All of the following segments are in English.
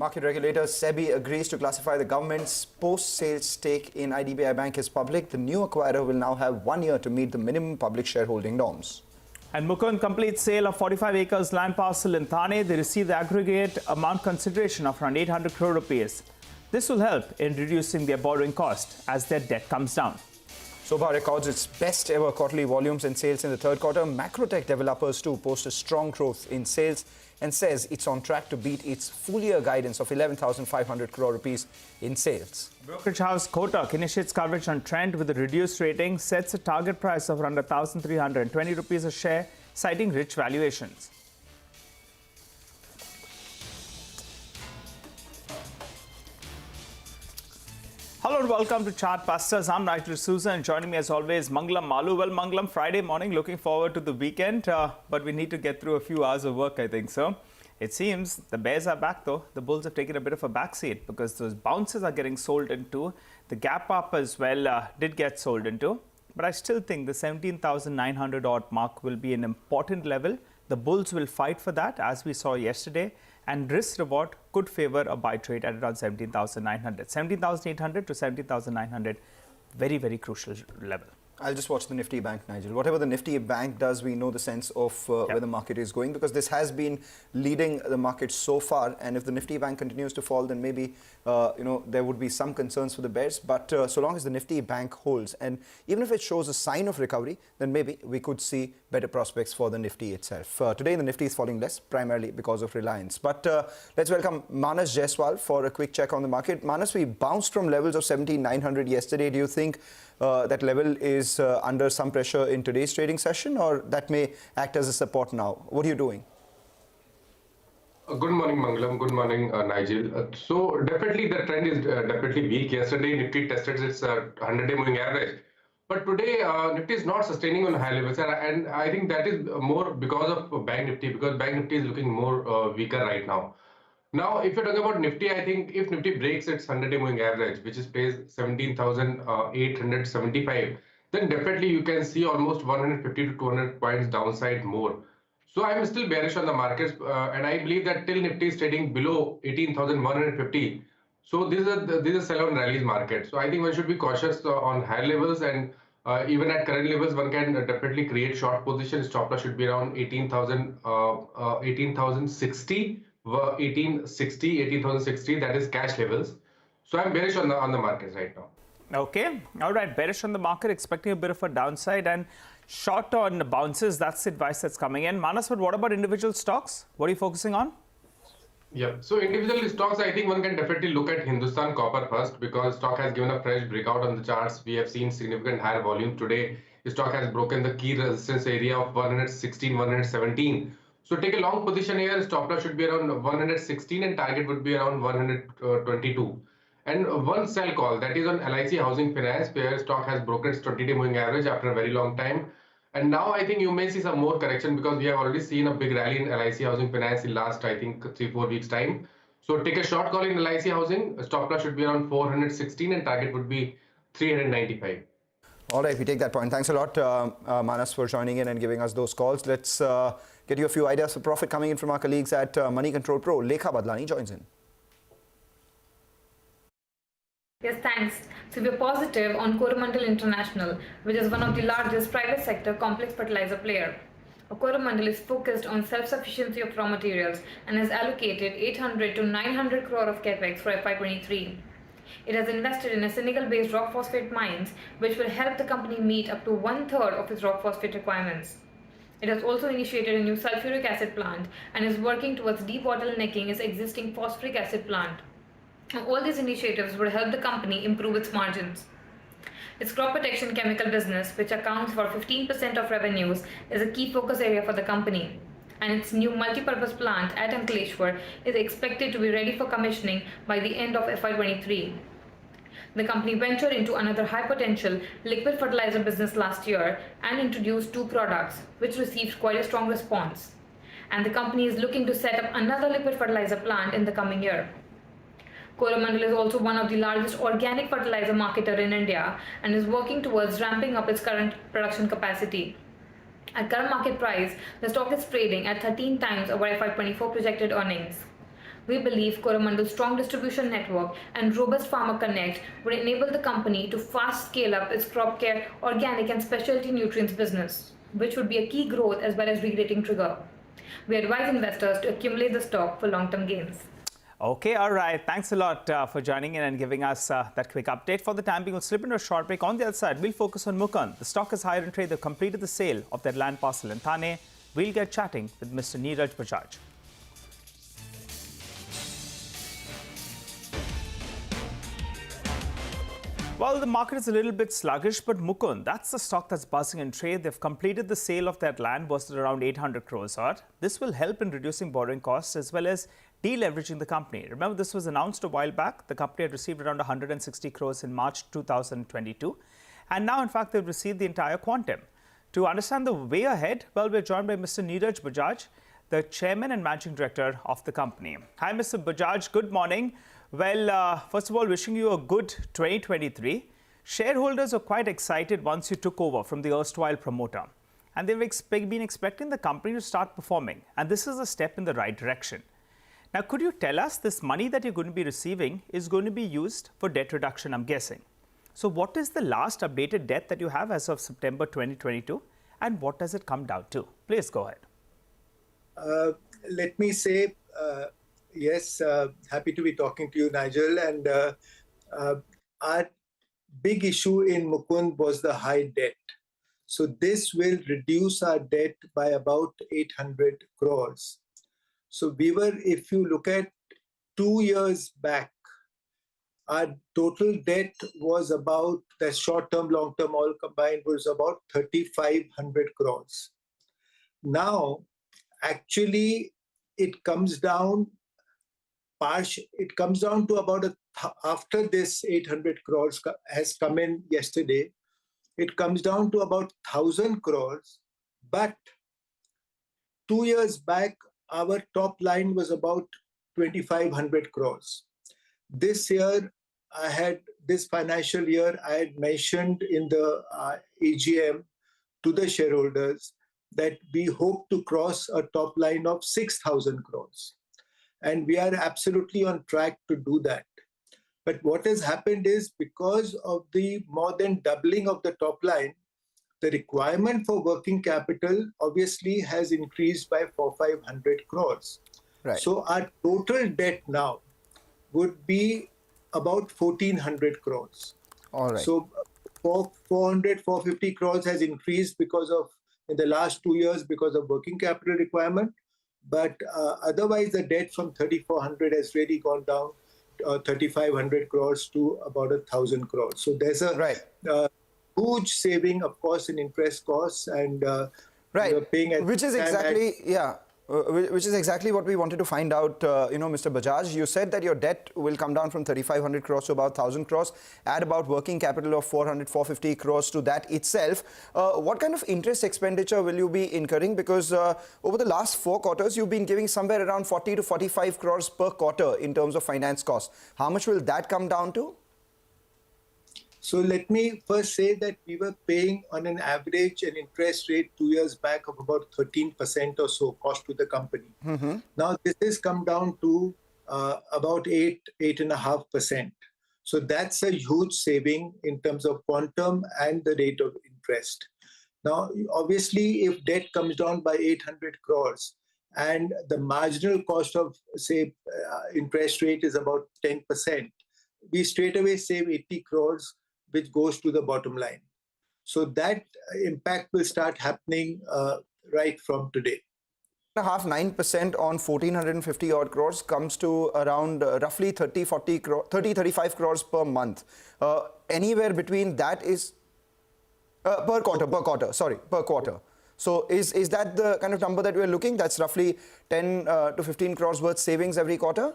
Market regulator SEBI agrees to classify the government's post-sales stake in IDBI Bank as public. The new acquirer will now have 1 year to meet the minimum public shareholding norms. And Mukund completes sale of 45 acres land parcel in Thane. They received the aggregate amount consideration of around 800 crore rupees. This will help in reducing their borrowing cost as their debt comes down. Sobha records its best ever quarterly volumes and sales in the third quarter. Macrotech developers too post a strong growth in sales and says it's on track to beat its full year guidance of 11,500 crore rupees in sales. Brokerage house Kotak initiates coverage on Trend with a reduced rating, sets a target price of around 1,320 rupees a share, citing rich valuations. Hello and welcome to Chartbusters. I'm Nigel D'Souza and joining me as always, Mangalam Malu. Well, Mangalam, Friday morning, looking forward to the weekend, but we need to get through a few hours of work, I think so. It seems the bears are back though. The bulls have taken a bit of a backseat because those bounces are getting sold into. The gap up as well did get sold into. But I still think the 17,900 odd mark will be an important level. The bulls will fight for that as we saw yesterday. And risk reward could favor a buy trade at around 17,900. 17,800 to 17,900, very, very crucial level. I'll just watch the Nifty bank, Nigel. Whatever the Nifty bank does, we know the sense of where the market is going, because this has been leading the market so far. And if the Nifty bank continues to fall, then maybe there would be some concerns for the bears. But so long as the Nifty bank holds, and even if it shows a sign of recovery, then maybe we could see better prospects for the Nifty itself. Today, the Nifty is falling less, primarily because of Reliance. But let's welcome Manas Jaiswal for a quick check on the market. Manas, we bounced from levels of 17,900 yesterday. Do you think that level is under some pressure in today's trading session, or that may act as a support now? What are you doing? Good morning, Mangalam. Good morning, Nigel. So definitely the trend is definitely weak. Yesterday, Nifty tested its 100-day moving average. But today, Nifty is not sustaining on high levels. And I think that is more because of Bank Nifty, because Bank Nifty is looking more weaker right now. Now, if you talk about Nifty, I think if Nifty breaks its 100-day moving average, which is pays 17,875, then definitely you can see almost 150 to 200 points downside more. So I'm still bearish on the markets, and I believe that till Nifty is trading below 18,150. So this is a sell-on rallies market. So I think one should be cautious on higher levels, and even at current levels, one can definitely create short positions. Stop loss should be around 18,060. 18,060, that is cash levels. So I'm bearish on the markets right now. Okay, all right, bearish on the market, expecting a bit of a downside and short on bounces. That's the advice that's coming in. Manas, but what about individual stocks? What are you focusing on? Yeah, so individual stocks, I think one can definitely look at Hindustan Copper first, because stock has given a fresh breakout on the charts. We have seen significant higher volume today. The stock has broken the key resistance area of 116, 117. So take a long position here. Stop loss should be around 116 and target would be around 122. And one sell call, that is on LIC Housing Finance, where stock has broken its 20-day moving average after a very long time. And now I think you may see some more correction, because we have already seen a big rally in LIC Housing Finance in last, I think, 3-4 weeks time. So take a short call in LIC Housing. Stop loss should be around 416 and target would be 395. All right, we take that point. Thanks a lot, Manas, for joining in and giving us those calls. Let's get you a few ideas for profit coming in from our colleagues at Money Control Pro. Lekha Badlani joins in. Yes, thanks. So we're positive on Coromandel International, which is one of the largest private sector complex fertilizer player. Coromandel is focused on self-sufficiency of raw materials and has allocated 800 to 900 crore of capex for FY23. It has invested in a Senegal-based rock phosphate mines, which will help the company meet up to 1/3 of its rock phosphate requirements. It has also initiated a new sulfuric acid plant and is working towards debottlenecking its existing phosphoric acid plant. All these initiatives will help the company improve its margins. Its crop protection chemical business, which accounts for 15% of revenues, is a key focus area for the company. And its new multi-purpose plant at Ankleshwar is expected to be ready for commissioning by the end of FY23. The company ventured into another high-potential liquid fertilizer business last year and introduced 2 products, which received quite a strong response. And the company is looking to set up another liquid fertilizer plant in the coming year. Coromandel is also one of the largest organic fertilizer marketer in India and is working towards ramping up its current production capacity. At current market price, the stock is trading at 13 times over FY24 projected earnings. We believe Coromandel's strong distribution network and robust farmer connect would enable the company to fast scale up its crop care, organic and specialty nutrients business, which would be a key growth as well as re-rating trigger. We advise investors to accumulate the stock for long-term gains. Okay, all right. Thanks a lot for joining in and giving us that quick update. For the time being, we'll slip into a short break. On the other side, we'll focus on Mukund. The stock is higher in trade. They've completed the sale of their land parcel in Thane. We'll get chatting with Mr. Neeraj Bajaj. Well, the market is a little bit sluggish, but Mukund, that's the stock that's buzzing in trade. They've completed the sale of that land worth around 800 crores odd. This will help in reducing borrowing costs as well as deleveraging the company. Remember, this was announced a while back. The company had received around 160 crores in March 2022. And now, in fact, they've received the entire quantum. To understand the way ahead, well, we're joined by Mr. Neeraj Bajaj, the Chairman and Managing Director of the company. Hi, Mr. Bajaj. Good morning. Well, first of all, wishing you a good 2023. Shareholders are quite excited once you took over from the erstwhile promoter. And they've been expecting the company to start performing. And this is a step in the right direction. Now, could you tell us this money that you're going to be receiving is going to be used for debt reduction, I'm guessing. So what is the last updated debt that you have as of September 2022? And what does it come down to? Please go ahead. Let me say, yes, happy to be talking to you, Nigel. And our big issue in Mukund was the high debt. So this will reduce our debt by about 800 crores. So we were, if you look at 2 years back, our total debt was about, the short-term, long-term all combined was about 3,500 crores. Now, actually, it comes down to about after this 800 crores has come in yesterday, it comes down to about 1,000 crores. But 2 years back, our top line was about 2,500 crores. This year, this financial year, I had mentioned in the AGM to the shareholders that we hope to cross a top line of 6,000 crores. And we are absolutely on track to do that. But what has happened is because of the more than doubling of the top line, the requirement for working capital obviously has increased by 400-500 crores. Right. So our total debt now would be about 1,400 crores. All right. So 400-450 crores has increased because of, in the last 2 years, because of working capital requirement. But otherwise, the debt from 3,400 has really gone down 3,500 crores to about 1,000 crores. So there's a huge saving, of course, in interest costs and right, paying which is exactly which is exactly what we wanted to find out. Mr. Bajaj, you said that your debt will come down from 3,500 crores to about 1,000 crores. Add about working capital of 400-450 crores to that itself. What kind of interest expenditure will you be incurring? Because over the last 4 quarters, you've been giving somewhere around 40 to 45 crores per quarter in terms of finance costs. How much will that come down to? So let me first say that we were paying on an average an interest rate 2 years back of about 13% or so cost to the company. Mm-hmm. Now this has come down to about 8.5%. So that's a huge saving in terms of quantum and the rate of interest. Now, obviously, if debt comes down by 800 crores and the marginal cost of, say, interest rate is about 10%, we straight away save 80 crores, which goes to the bottom line. So that impact will start happening right from today. 9% on 1,450 odd crores comes to around roughly 35 crores per month. Anywhere between that is per quarter. So is that the kind of number that we're looking? That's roughly 10 to 15 crores worth savings every quarter?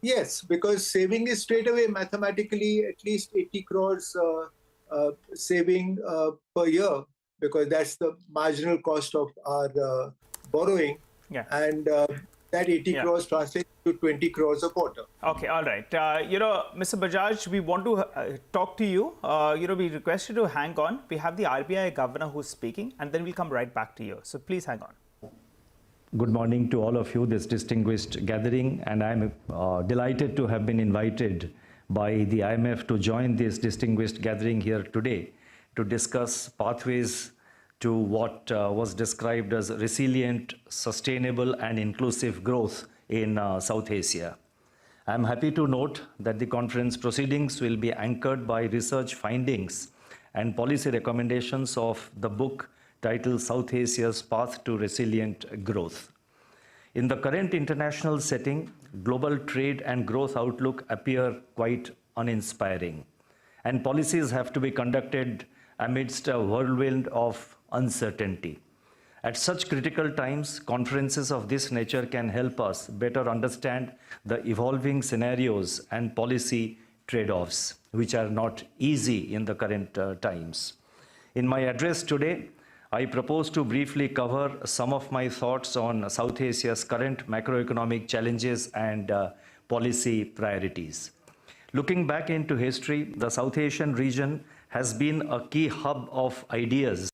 Yes, because saving is straight away mathematically at least 80 crores saving per year, because that's the marginal cost of our borrowing. Yeah. And that 80 crores translates to 20 crores a quarter. Okay, all right. Mr. Bajaj, we want to talk to you. We request you to hang on. We have the RBI governor who's speaking, and then we'll come right back to you. So please hang on. Good morning to all of you, this distinguished gathering, and I'm delighted to have been invited by the IMF to join this distinguished gathering here today to discuss pathways to what was described as resilient, sustainable, and inclusive growth in South Asia. I'm happy to note that the conference proceedings will be anchored by research findings and policy recommendations of the book titled South Asia's Path to Resilient Growth. In the current international setting, global trade and growth outlook appear quite uninspiring, and policies have to be conducted amidst a whirlwind of uncertainty. At such critical times, conferences of this nature can help us better understand the evolving scenarios and policy trade-offs, which are not easy in the current times. In my address today, I propose to briefly cover some of my thoughts on South Asia's current macroeconomic challenges and policy priorities. Looking back into history, the South Asian region has been a key hub of ideas.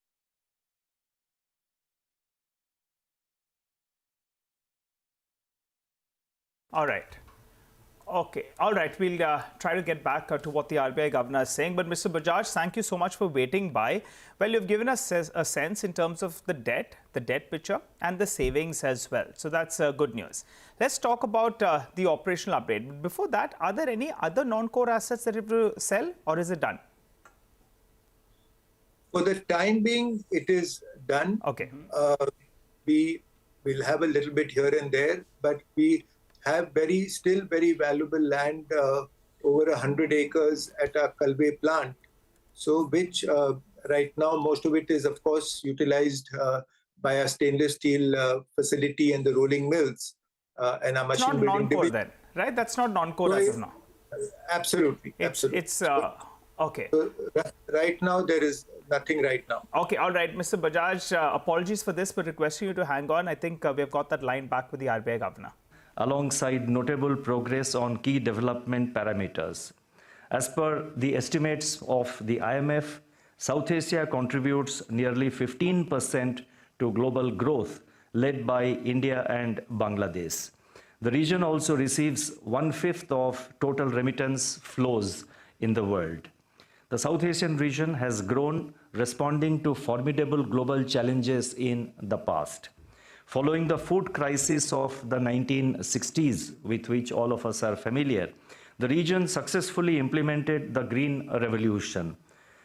All right. Okay. All right. We'll try to get back to what the RBI governor is saying. But Mr. Bajaj, thank you so much for waiting by. Well, you've given us a sense in terms of the debt picture, and the savings as well. So that's good news. Let's talk about the operational update. But before that, are there any other non-core assets that you have to sell, or is it done? For the time being, it is done. Okay. We will have a little bit here and there, but we have still very valuable land, over 100 acres at our Kalbe plant. So which right now, most of it is, of course, utilized by our stainless steel facility and the rolling mills and our machine building division. It's not non-core then, right? That's not non-core as of now. Absolutely. It's okay. So right now, there is nothing right now. Okay, all right. Mr. Bajaj, apologies for this, but requesting you to hang on. I think we've got that line back with the RBI governor. Alongside notable progress on key development parameters. As per the estimates of the IMF, South Asia contributes nearly 15% to global growth, led by India and Bangladesh. The region also receives 1/5 of total remittance flows in the world. The South Asian region has grown, responding to formidable global challenges in the past. Following the food crisis of the 1960s, with which all of us are familiar, the region successfully implemented the Green Revolution.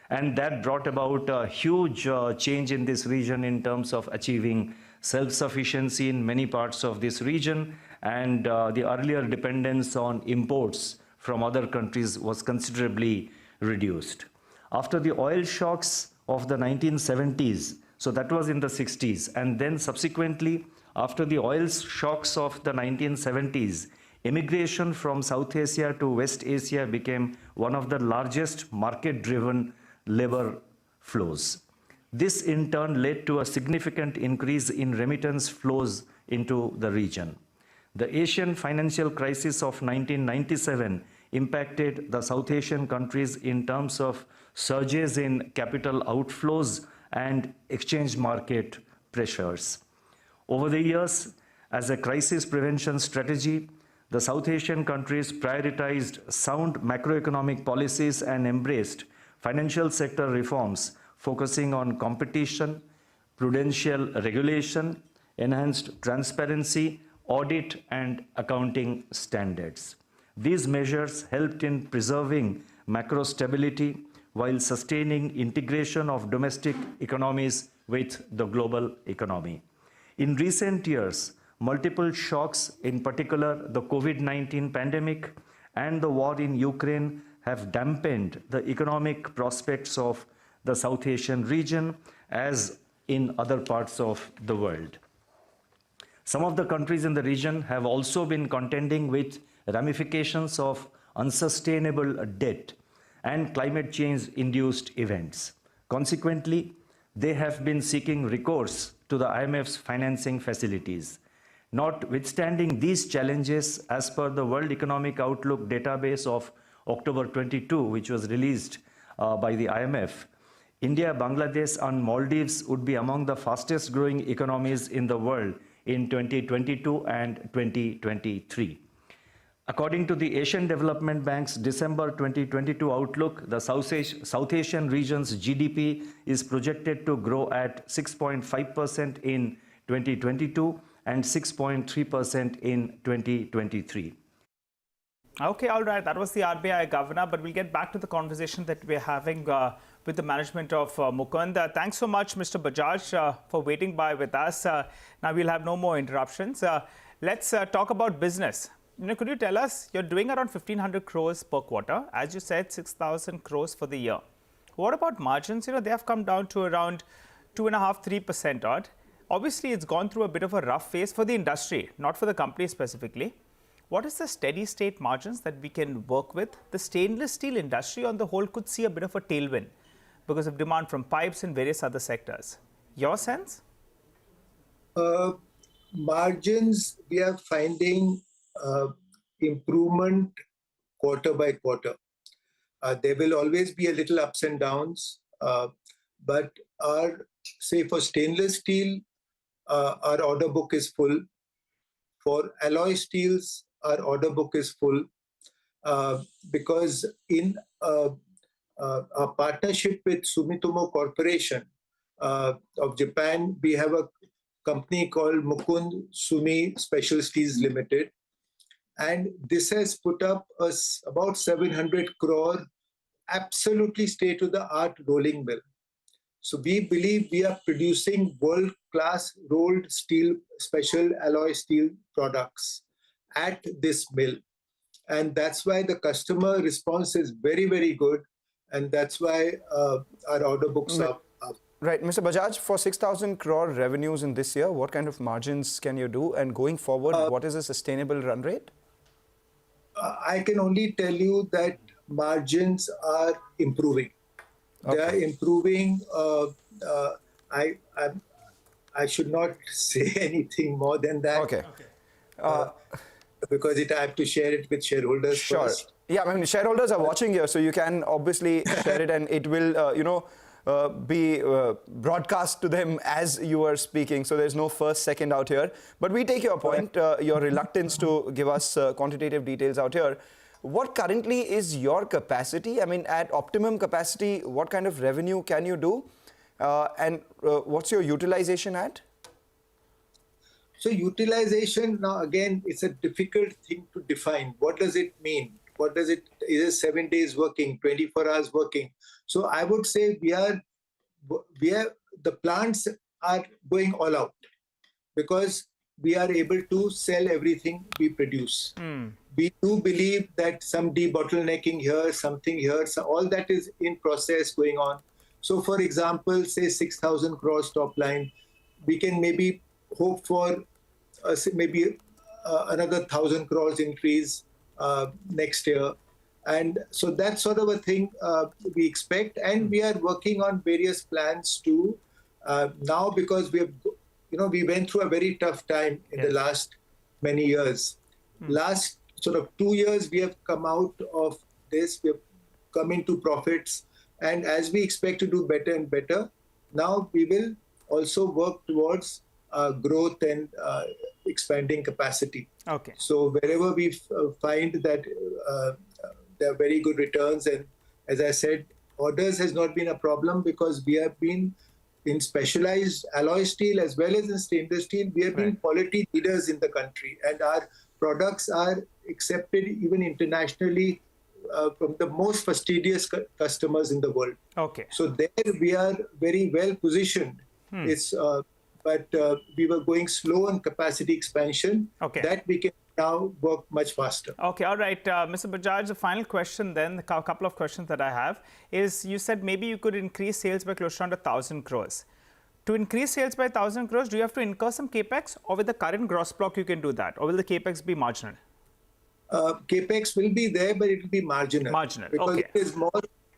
And that brought about a huge change in this region in terms of achieving self-sufficiency in many parts of this region, and the earlier dependence on imports from other countries was considerably reduced. After the oil shocks of the 1970s, so that was in the 60s, and then subsequently, after the oil shocks of the 1970s, immigration from South Asia to West Asia became one of the largest market-driven labor flows. This in turn led to a significant increase in remittance flows into the region. The Asian financial crisis of 1997 impacted the South Asian countries in terms of surges in capital outflows and exchange market pressures. Over the years, as a crisis prevention strategy, the South Asian countries prioritized sound macroeconomic policies and embraced financial sector reforms, focusing on competition, prudential regulation, enhanced transparency, audit, and accounting standards. These measures helped in preserving macro stability while sustaining integration of domestic economies with the global economy. In recent years, multiple shocks, in particular the COVID-19 pandemic and the war in Ukraine, have dampened the economic prospects of the South Asian region as in other parts of the world. Some of the countries in the region have also been contending with ramifications of unsustainable debt and climate change-induced events. Consequently, they have been seeking recourse to the IMF's financing facilities. Notwithstanding these challenges, as per the World Economic Outlook database of October 22, which was released by the IMF, India, Bangladesh, and Maldives would be among the fastest growing economies in the world in 2022 and 2023. According to the Asian Development Bank's December 2022 outlook, the South Asian region's GDP is projected to grow at 6.5% in 2022 and 6.3% in 2023. Okay, all right. That was the RBI governor, but we'll get back to the conversation that we're having with the management of Mukund. Thanks so much, Mr. Bajaj, for waiting by with us. Now we'll have no more interruptions. Let's talk about business. Could you tell us, you're doing around 1,500 crores per quarter. As you said, 6,000 crores for the year. What about margins? They have come down to around 2.5–3% odd. Obviously, it's gone through a bit of a rough phase for the industry, not for the company specifically. What is the steady state margins that we can work with? The stainless steel industry on the whole could see a bit of a tailwind because of demand from pipes and various other sectors. Your sense? Margins, we are finding improvement quarter by quarter. There will always be a little ups and downs, but say for stainless steel, our order book is full. For alloy steels, our order book is full because in our partnership with Sumitomo Corporation of Japan, we have a company called Mukund Sumi Special Steels Limited. And this has put up us about 700 crore absolutely state-of-the-art rolling mill. So we believe we are producing world-class rolled steel, special alloy steel products at this mill. And that's why the customer response is very, very good. And that's why our order books are up. Right. Mr. Bajaj, for 6,000 crore revenues in this year, what kind of margins can you do? And going forward, what is a sustainable run rate? I can only tell you that margins are improving. Okay. They are improving. I should not say anything more than that. Okay. Because I have to share it with shareholders first. Yeah, I mean, shareholders are watching here, so you can obviously share it, and it will, be broadcast to them as you are speaking. So there's no first, second out here. But we take your point, your reluctance to give us quantitative details out here. What currently is your capacity? I mean, at optimum capacity, what kind of revenue can you do? And what's your utilization at? So utilization, now again, it's a difficult thing to define. What does it mean? What does it, is it 7 days working, 24 hours working? So I would say the plants are going all out because we are able to sell everything we produce. We do believe that some debottlenecking here, something here, so all that is in process going on. So for example, say 6,000 crores top line, we can maybe hope for maybe another 1,000 crores increase next year. And so that's sort of a thing we expect. And we are working on various plans to now, because we went through a very tough time in the last many years. Last sort of 2 years, we have come out of this, we have come into profits. And as we expect to do better and better, now we will also work towards growth and expanding capacity. Okay. So wherever we find that there are very good returns, and as I said, orders has not been a problem because we have been in specialized alloy steel as well as in stainless steel. We have been quality leaders in the country, and our products are accepted even internationally from the most fastidious customers in the world. Okay. So there we are very well positioned. But we were going slow on capacity expansion. Okay. That we can now work much faster. Okay, all right. Mr. Bajaj, the final question then, a couple of questions that I have is, you said maybe you could increase sales by close to 1,000 crores. To increase sales by 1,000 crores, do you have to incur some capex, or with the current gross block you can do that, or will the capex be marginal? Capex will be there, but it will be marginal. Marginal, because okay.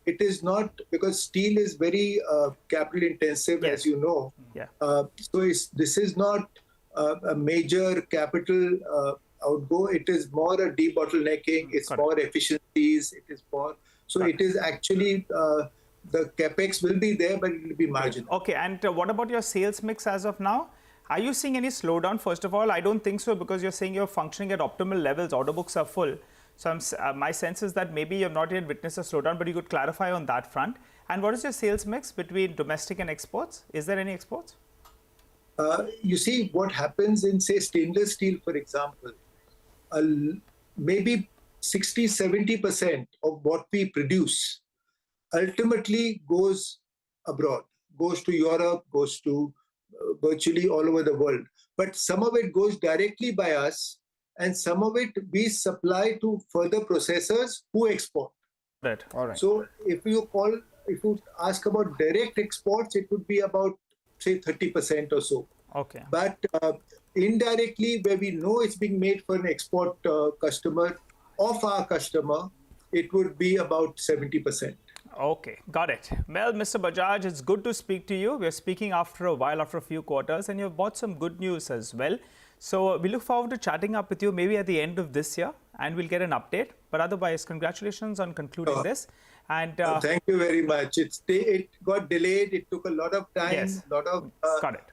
it is not, because steel is very capital intensive, as you know. Yeah. So this is not a major capital outgo. It is more a debottlenecking. It's more efficiencies. It is more. So it is actually the capex will be there, but it will be marginal. Okay. And what about your sales mix as of now? Are you seeing any slowdown? First of all, I don't think so, because you're saying you're functioning at optimal levels. Order books are full. So my sense is that maybe you've not yet witnessed a slowdown, but you could clarify on that front. And what is your sales mix between domestic and exports? Is there any exports? You see, what happens in, say, stainless steel, for example, maybe 60-70% of what we produce ultimately goes abroad, goes to Europe, goes to virtually all over the world. But some of it goes directly by us, and some of it we supply to further processors who export. Right. All right. So if you ask about direct exports, it would be about, say, 30% or so. Okay. But indirectly, where we know it's being made for an export customer, of our customer, it would be about 70%. Okay, got it. Well, Mr. Bajaj, it's good to speak to you. We're speaking after a while, after a few quarters, and you've bought some good news as well. So we look forward to chatting up with you maybe at the end of this year, and we'll get an update. But otherwise, congratulations on concluding this. And thank you very much. It got delayed. It took a lot of time, Yes. lot of Got it.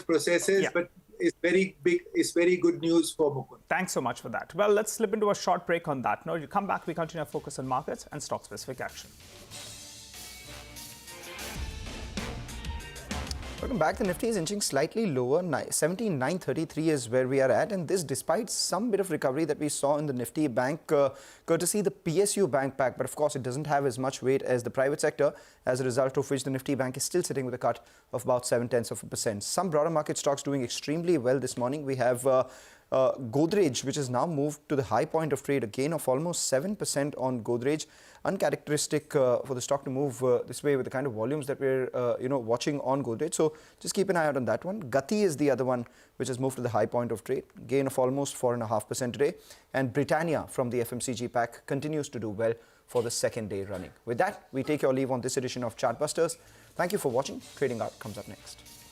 processes, Yeah. but it's very big. It's very good news for Mukund. thanks so much for that. Well, let's slip into a short break on that note. You come back, we continue our focus on markets and stock-specific action. Welcome back. The Nifty is inching slightly lower. 17,933 is where we are at, and this despite some bit of recovery that we saw in the Nifty bank, courtesy the PSU bank pack. But of course, it doesn't have as much weight as the private sector, as a result of which the Nifty bank is still sitting with a cut of about 0.7%. Some broader market stocks doing extremely well this morning. We have Godrej, which has now moved to the high point of trade, a gain of almost 7% on Godrej. Uncharacteristic for the stock to move this way with the kind of volumes that we're watching on Godrej. So just keep an eye out on that one. Gati is the other one which has moved to the high point of trade, gain of almost 4.5% today. And Britannia from the FMCG pack continues to do well for the second day running. With that, we take your leave on this edition of Chartbusters. Thank you for watching. Trading Out comes up next.